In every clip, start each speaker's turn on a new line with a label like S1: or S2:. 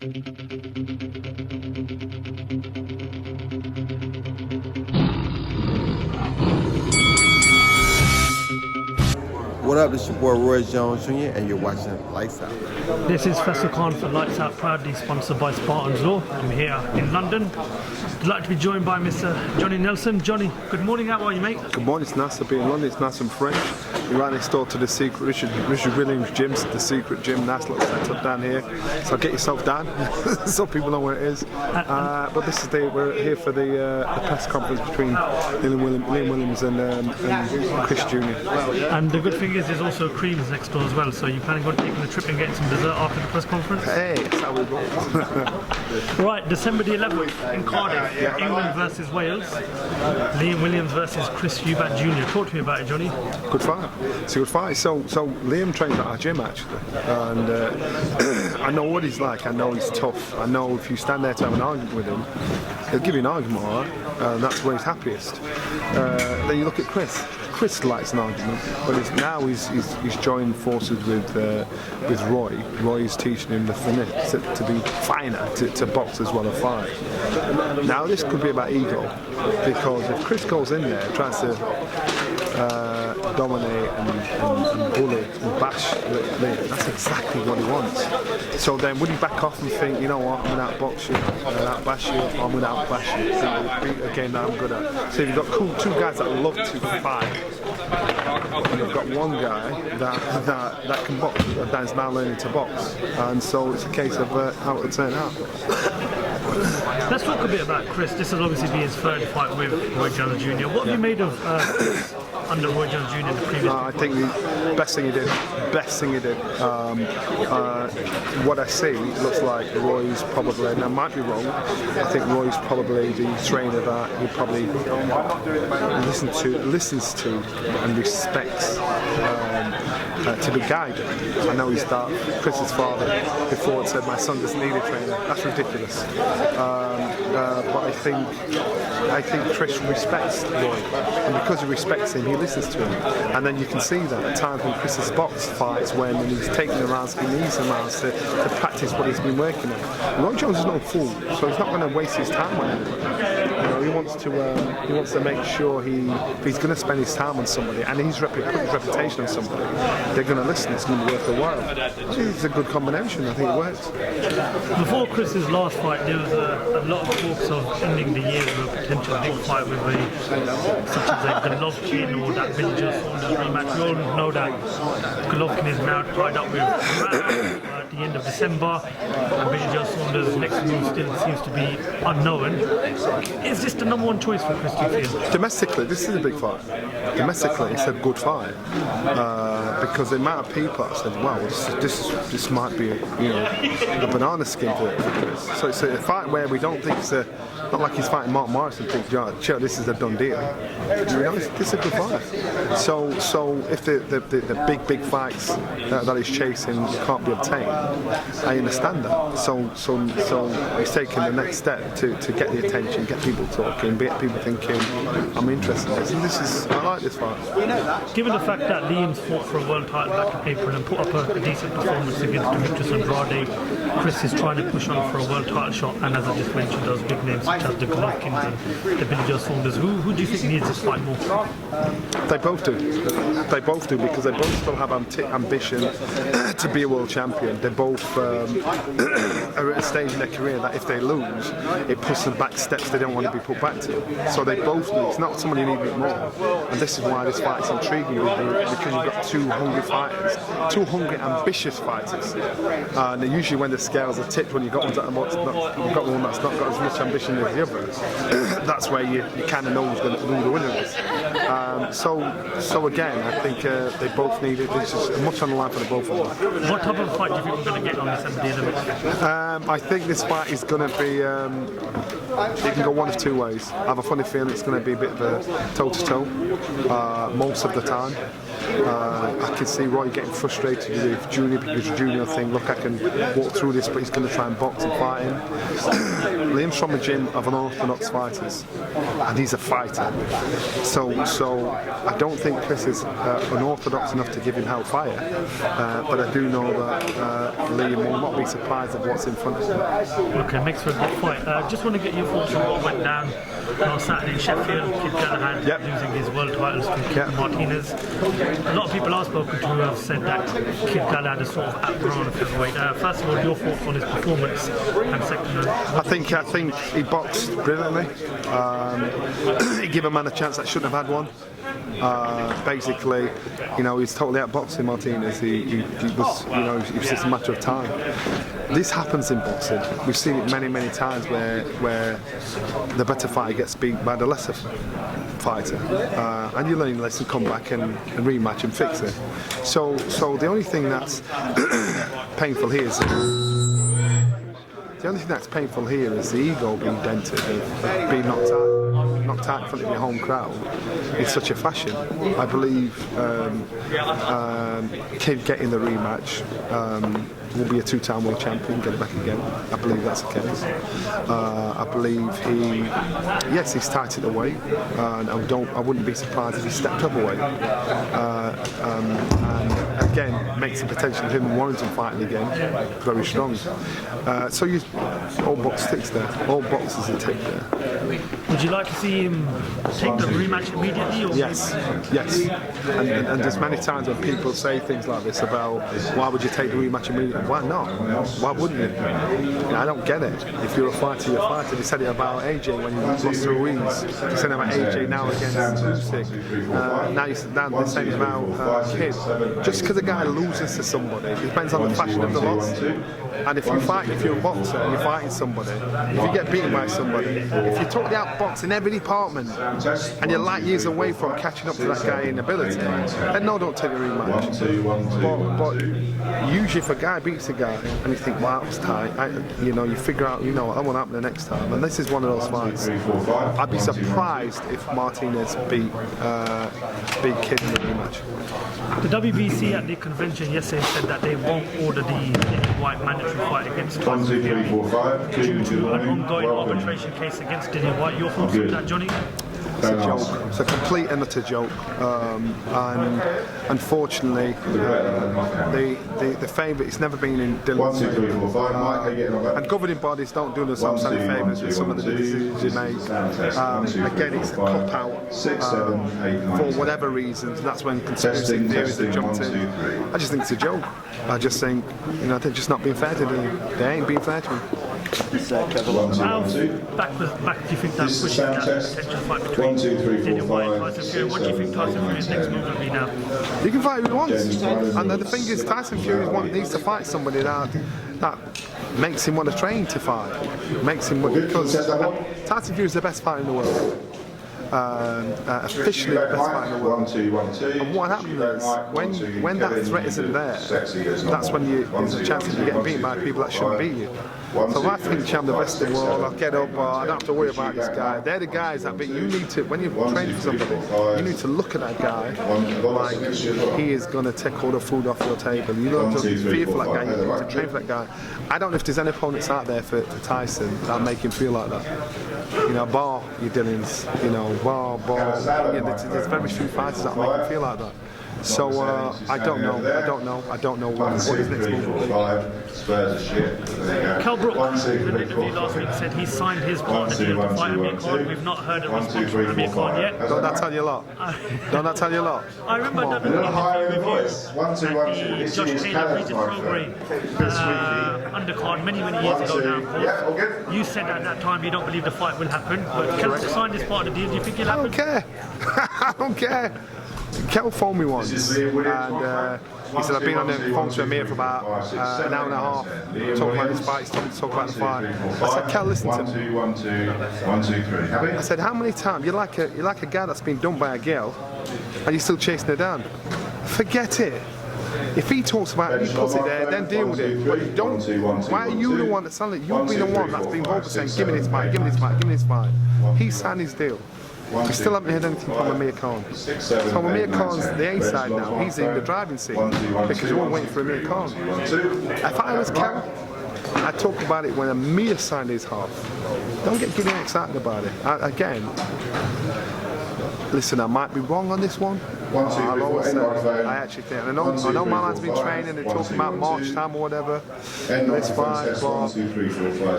S1: What up, this is your boy Roy Jones Jr. and you're watching Lights Out.
S2: This is Faisal for Lights Out, proudly sponsored by Spartans Law. I'm here in London. Delighted to be joined by Mr. Johnny Nelson. Johnny, good morning, how are you, mate?
S3: Good morning, it's nice to be in London, it's nice and fresh. We're right next door to the secret Richard Williams gym, the secret gym, nice little setup down here. So get yourself down, so people know where it is. But this is we're here for the press conference between Liam Williams and Chris Jr.
S2: And the good thing is there's also creams next door as well, so you're planning on taking a trip and getting some dessert after the press conference?
S3: Hey, that's how we roll.
S2: Right, December the 11th in Cardiff, England versus Wales. Liam Williams versus Chris Eubank Jr. Talk to me about it, Johnny.
S3: Good fight. It's a good fight. So Liam trains at our gym actually, and I know what he's like. I know he's tough. I know if you stand there to have an argument with him, he'll give you an argument, all right? And that's where he's happiest. Then you look at Chris. Chris likes an argument, but now he's joined forces with Roy. Roy is teaching him the finesse to be finer, to box as well as fight. Now this could be about ego, because if Chris goes in there and tries to dominate and bully and bash Liam, that's exactly what he wants. So then would he back off and think, you know what, I'm going to outbox you, I'm going to outbash you, or I'm going to outbash you, beat a game that I'm good at. So you've got two guys that love to fight, and you've got one guy that can box, that is now learning to box, and so it's a case of how it will turn out.
S2: Let's talk a bit about Chris. This will obviously be his third fight with Roy Jones Jr. What have you made of under Roy Jones Jr. in the previous?
S3: I think the best thing he did. What I see looks like Roy's probably, and I might be wrong, I think Roy's probably the trainer that he probably listens to and respects to be guided. I know he's that. Chris's father before said my son doesn't need a trainer. That's ridiculous. But I think Chris respects Roy, and because he respects him, he listens to him. And then you can see that at times when Chris has boxed fights, when he's taking the rounds, he needs the rounds to practice what he's been working on. Roy Jones is no fool, so he's not going to waste his time on anybody. You know, he wants to make sure if he's going to spend his time on somebody and he's put his reputation on somebody, they're going to listen. It's going to be worth the while. I think it's a good combination. I think it works.
S2: Before Chris's last fight, there was a lot of talks of ending the year with a potential big fight with such as a Golovkin or that Dillian Whyte rematch. We all know that Golovkin is now tied up with at the end of December. Dillian next move still seems to be unknown. Is this the number one choice for Chris, do you feel?
S3: Domestically, this is a big fight. Domestically, it's a good fight because the amount of people that said, "Wow, this might be a banana skin for Chris." So it's a fight where we don't think it's not like he's fighting Mark Morrison. Think, "Joe, this is a done deal." To be honest, this is a good fight. So if the big fights that he's chasing can't be obtained, I understand that. So he's taking the next step to get the attention, get people talking, get people thinking, I'm interested in this. I like this fight.
S2: Given the fact that Liam's fought for a world title back in April and put up a decent performance against Demetrius Andrade, Chris is trying to push on for a world title shot, and as I just mentioned, those big names such as the Golovkins and the Billy Joe Saunders. Who do you think needs this fight more?
S3: They both do. They both do, because they both still have ambition to be a world champion. They both are at a stage in their career that if they lose, it puts them back steps they don't want to be put back to. So they both need. It's not someone you need a bit more. And this is why this fight is intriguing, because you've got two hungry fighters, two hungry, ambitious fighters. And usually when the scales are tipped, when you've got one that's not got as much ambition as the other, that's where you kind of know who the winner is. So again, I think they both need it. There's just much on the line for the both of them.
S2: What type of fight do you think we're going to get on December the 11th?
S3: I think this fight is going to be. It can go one of two ways. I have a funny feeling it's going to be a bit of a toe-to-toe most of the time. I can see Roy getting frustrated with Junior because Junior think, look, I can walk through this, but he's going to try and box and fight him. Liam's from a gym of unorthodox fighters, and he's a fighter. So I don't think Chris is unorthodox enough to give him hellfire, but I do know that Liam will not be surprised at what's in front of him.
S2: Okay, makes for a good fight. Just want to get your thoughts on what went down on Saturday in Sheffield. Kid Galahad losing his world titles to Martinez. A lot of people I've spoken to have said that Kid Galahad has sort of outgrown a featherweight. First of all, your thoughts on his performance, and second,
S3: I think he boxed brilliantly. He gave a man a chance that shouldn't have had one. Basically, he's totally outboxing Martinez. He was, it was just a matter of time. This happens in boxing. We've seen it many times where the better fighter gets beat by the lesser fighter, and you learn your lesson, come back and rematch and fix it. So the only thing that's painful here is the ego being dented and being knocked out in front of your home crowd in such a fashion. I believe Kid getting the rematch will be a two-time world champion, get it back again. I believe that's the case. I believe he's tightened the weight, and I wouldn't be surprised if he stepped up a weight. And again, makes the potential of him and Warrington fighting again very strong. So all box ticks there. All boxes are ticked there.
S2: Would you like to see him take the rematch immediately? Or
S3: yes. And there's many times when people say things like this about why would you take the rematch immediately? Why not? Why wouldn't you? I don't get it. If you're a fighter, you're a fighter. They said it about AJ when he lost to Ruiz. They said it about AJ now against Usyk. Now they're saying about Kid. Just because a guy loses to somebody, it depends on the fashion of the loss. And if you're a boxer and you're fighting somebody, if you get beaten by somebody, if you're totally outboxed in every department and you're light years away from catching up to that guy in ability, then no, don't take a rematch. But usually if a guy beats a guy and you think, wow, that was tight, you figure out, that won't happen the next time. And this is one of those fights. I'd be surprised if Martinez beat Kid in the rematch.
S2: The WBC at the convention yesterday said that they won't order the Dillian Whyte mandatory fight against Tyson Fury due to an ongoing arbitration case against Dillian Whyte. Your thoughts on that, Johnny?
S3: It's a joke. It's a complete and utter joke. And unfortunately, the favourite, it's never been in Dillian's favour. And governing bodies don't do themselves any favours with some of the decisions you make. Again, it's a cop-out for whatever reasons, and that's when conspiracy theories have jumped in. I just think it's a joke. I just think, they're just not being fair to them. They ain't being fair to them.
S2: How back do you think that pushes that potential fight between Dillian Whyte and Tyson Fury? What do you think Tyson Fury's next move will be now?
S3: He can fight who he wants. And the thing is, Tyson Fury needs to fight somebody that makes him want to train to fight. Because Tyson Fury is the best fighter in the world. Officially the best fighter in the world. And what happens is, when that threat isn't there, that's when there's a chance of you getting beaten by people that shouldn't beat you. So if I think I'm the best in the world, I'll get up, I don't have to worry about this guy. They're the guys that you need to, when you're training for somebody, you need to look at that guy like he is going to take all the food off your table. You don't have to fear for that guy, you need to train for that guy. I don't know if there's any opponents out there for Tyson that make him feel like that. Bar your Dillians, bar. There's very few fighters that make him feel like that. So I don't know what his next move will be.
S2: Cal Brook, in an interview last week, said he signed his partner deal to fight Amir Khan. We've not heard a response from Amir Khan yet.
S3: Don't that tell you a lot?
S2: I remember that interview with you at the Josh Taylor Regis Program under Khan many years ago now. You said at that time you don't believe the fight will happen, but Cal Brook signed his partner deal. Do you think it'll happen?
S3: I don't care. Kel phoned me once, and he said I've been on the phone to Amir for about an hour and a half, talking about this fight, talking about the fight. I said, Kel, listen to me. I said, how many times you're like a guy that's been done by a girl, and you're still chasing her down? Forget it. If he talks about it, you put it there, then deal with it. But don't. Why are you the one that's selling it? You've been the one that's been vocal saying, give me this fight, give me this fight, give me this fight. He signed his deal. We still haven't heard anything from Amir Khan. So Amir Khan's the A side now. He's in the driving seat because we're all waiting for Amir Khan. If I was Kel, I'd talk about it when Amir signed his half. Don't get getting excited about it. Again, listen, I might be wrong on this one. I'll always say, I actually think. I know my man's been training and talking about March time or whatever. This fight, but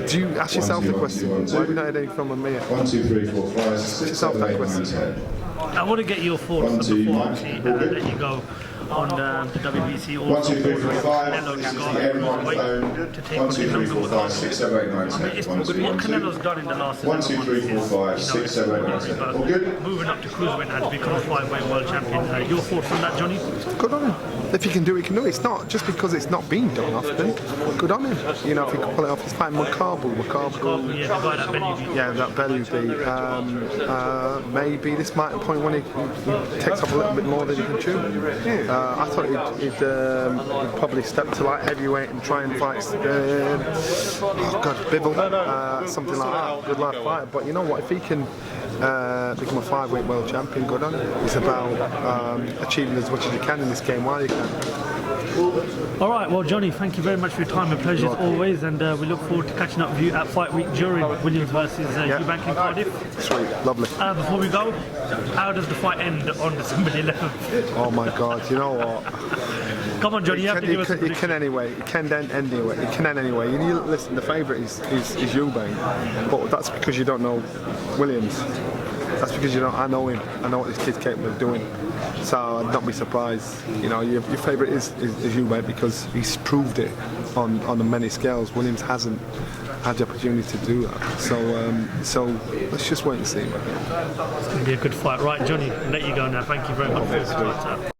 S3: do you ask yourself the question? Why have you not heard anything from Amir? Ask yourself that question.
S2: I want to get your thoughts before actually let you go on the WBC also Canelo to take on the number one. What Canelo's done in the last 11 months is moving up to cruiserweight and to become a 5-weight world champion. Your thoughts on that, Johnny?
S3: Good on him. If he can do it, he can do it. It's not just because it's not being done often. Good on him. You know, if he can pull it off, he's fighting Makabul, yeah, the guy that belly beat. Yeah, that belly beat. Maybe this might be a point when he takes off a little bit more than he can chew. I thought he'd probably step to light heavyweight and try and fight Bivol, something like that. Good life fighter. But you know what? If he can become a 5-weight world champion, good on him. It's about achieving as much as you can in this game while you can.
S2: All right, well, Johnny, thank you very much for your time and pleasure as always, and we look forward to catching up with you at Fight Week during Williams versus Eubank in Cardiff.
S3: Sweet, lovely.
S2: Before we go, how does the fight end on December 11th?
S3: Oh my God, you know what?
S2: Come on, Johnny, you have to give us a prediction.
S3: It can anyway. It can end anyway. It can end anyway. You listen, the favourite is Eubank, but that's because you don't know Williams. That's because you don't. I know him. I know what this kid's capable of doing. So I'd not be surprised. You know, your favourite is Eubank because he's proved it on the many scales. Williams hasn't had the opportunity to do that. So let's just wait and see.
S2: It's going to be a good fight, right, Johnny? I'll let you go now. Thank you very much for your time.